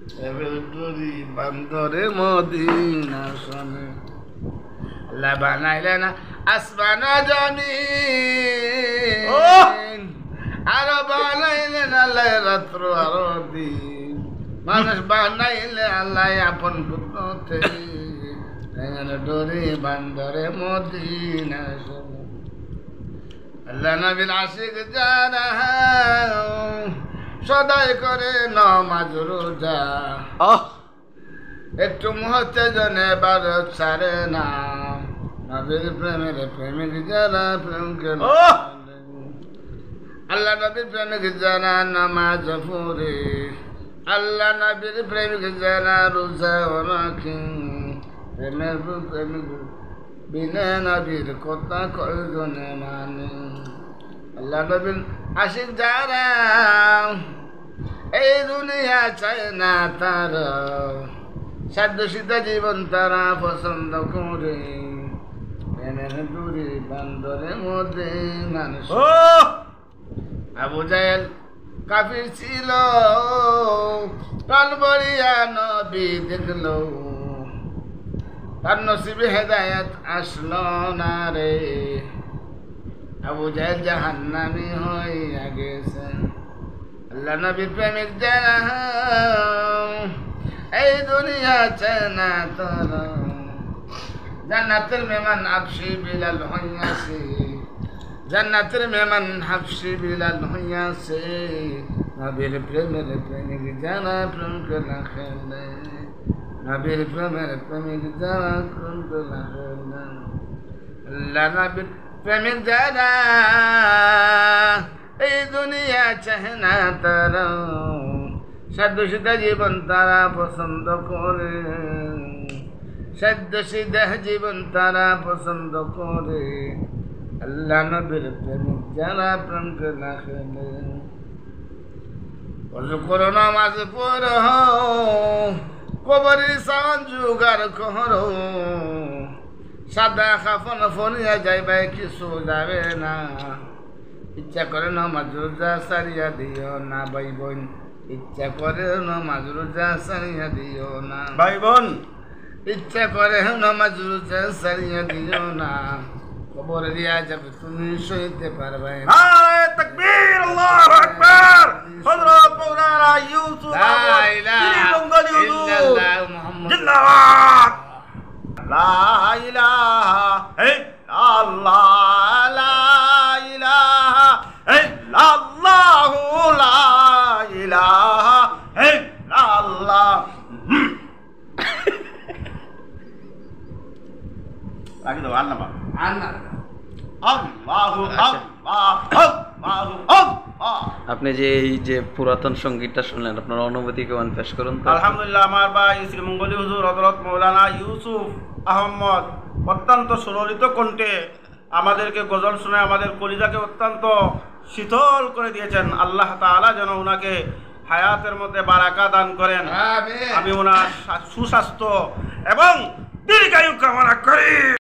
ডুরি বান্দরে Medina শোনে আল্লাহ বানাইলেন আসমান জমিন আর বানাইলেন আল্লাহ রাত্র আর দিন মানুষ বানাইলে আল্লাহ আপন পুত্রতে ডুরি বান্দরে মদিনা শোনে আল্লাহ নবীর আশিক যারা সদাই করে নামাজ রোজা একটু মুহূর্তে জনে বার ছাড়ে না নবীর প্রেমের প্রেমিক যারা প্রেম করে আল্লাহ নবীর প্রেমিক যারা নামাজ পড়ে আল্লাহ নবীর প্রেমিক যারা রোজা রাখে প্রেমের প্রেমিক বিনা নবীর কথা কয়জনে মানে আল্লাহ নবীর আশিক যারা এই দুনিয়া চায় না তারা সাধ্যসিদ্ধ জীবন তারা পছন্দ করে প্রেমের ডুরি বান্দরে মধ্যে মানুষ আবু জাহেল কাফির ছিল প্রাণ বলিয়া নবী দেখলো তার নসিবে হেদায়েত আসলো না রে আবু জাহেল জাহান্নামী হইয়া গেছে আল্লাহ নবীর প্রেমিক যারা এই দুনিয়া চায় না তারা জান্নাতের মেহমান হাবশি বিলাল হইয়াছে জান্নাতের মেহমান হাবশি বিলাল হইয়াছে নবীর প্রেমের প্রেমিক যারা প্রেম করে খেলে নবীর প্রেমের প্রেমিক যারা প্রেম করে খেলে আল্লাহ নবীর প্রেমিক যারা এই দুনিয়া চাহে না তারা সাধ্যসিদ্ধা জীবন তারা পছন্দ করে সাধ্যসিদ্ধা জীবন তারা পছন্দ করে আল্লাহ নবীর প্রেমিক যারা প্রেম করে খেলে ওযু করো নামাজ পড়ো কবরের সামান জোগাড় করো সাদা কাফন ফনিয়া যাইবে কিছু যাবে না ইচ্ছা করে নামাজ রোজা সারিয়া দিও না ভাই বোন ইচ্ছা করে নামাজ রোজা সারিয়া দিও না ভাই বোন ইচ্ছা করে নামাজ রোজা সারিয়া দিও না কবর দিয়া যাবে তুমি সইতে পারবে না নারে তাকবীর আল্লাহু আকবার হযরত মাওলানা ইউসুফ লা ইলাহা ইল্লাল্লাহ মুহাম্মদ জিন্দাবাদ লা ইলাহা ইল্লাল্লাহ লা ইলাহা ইল্লাল্লাহ লা ইলাহা ইল্লাল্লাহ আগে দাও আল্লাহ আল্লাহ আল্লাহু আল্লাহ আল্লাহু আল্লাহ আপনি যে এই যে পুরাতন সঙ্গীতটা শুনলেন আপনার অনুভূতি কেমন পেশ করুন তো আলহামদুলিল্লাহ আমার ভাই শ্রীমঙ্গলী হুজুর হযরত মাওলানা ইউসুফ আহমদ অত্যন্ত সুললিত কণ্ঠে আমাদেরকে গজল শুনে আমাদের কলিজাকে অত্যন্ত শীতল করে দিয়েছেন আল্লাহ তাআলা যেন ওনাকে হায়াতের মধ্যে বারাকা দান করেন আমিন আমি ওনার সুস্বাস্থ্য এবং দীর্ঘায়ু কামনা করি।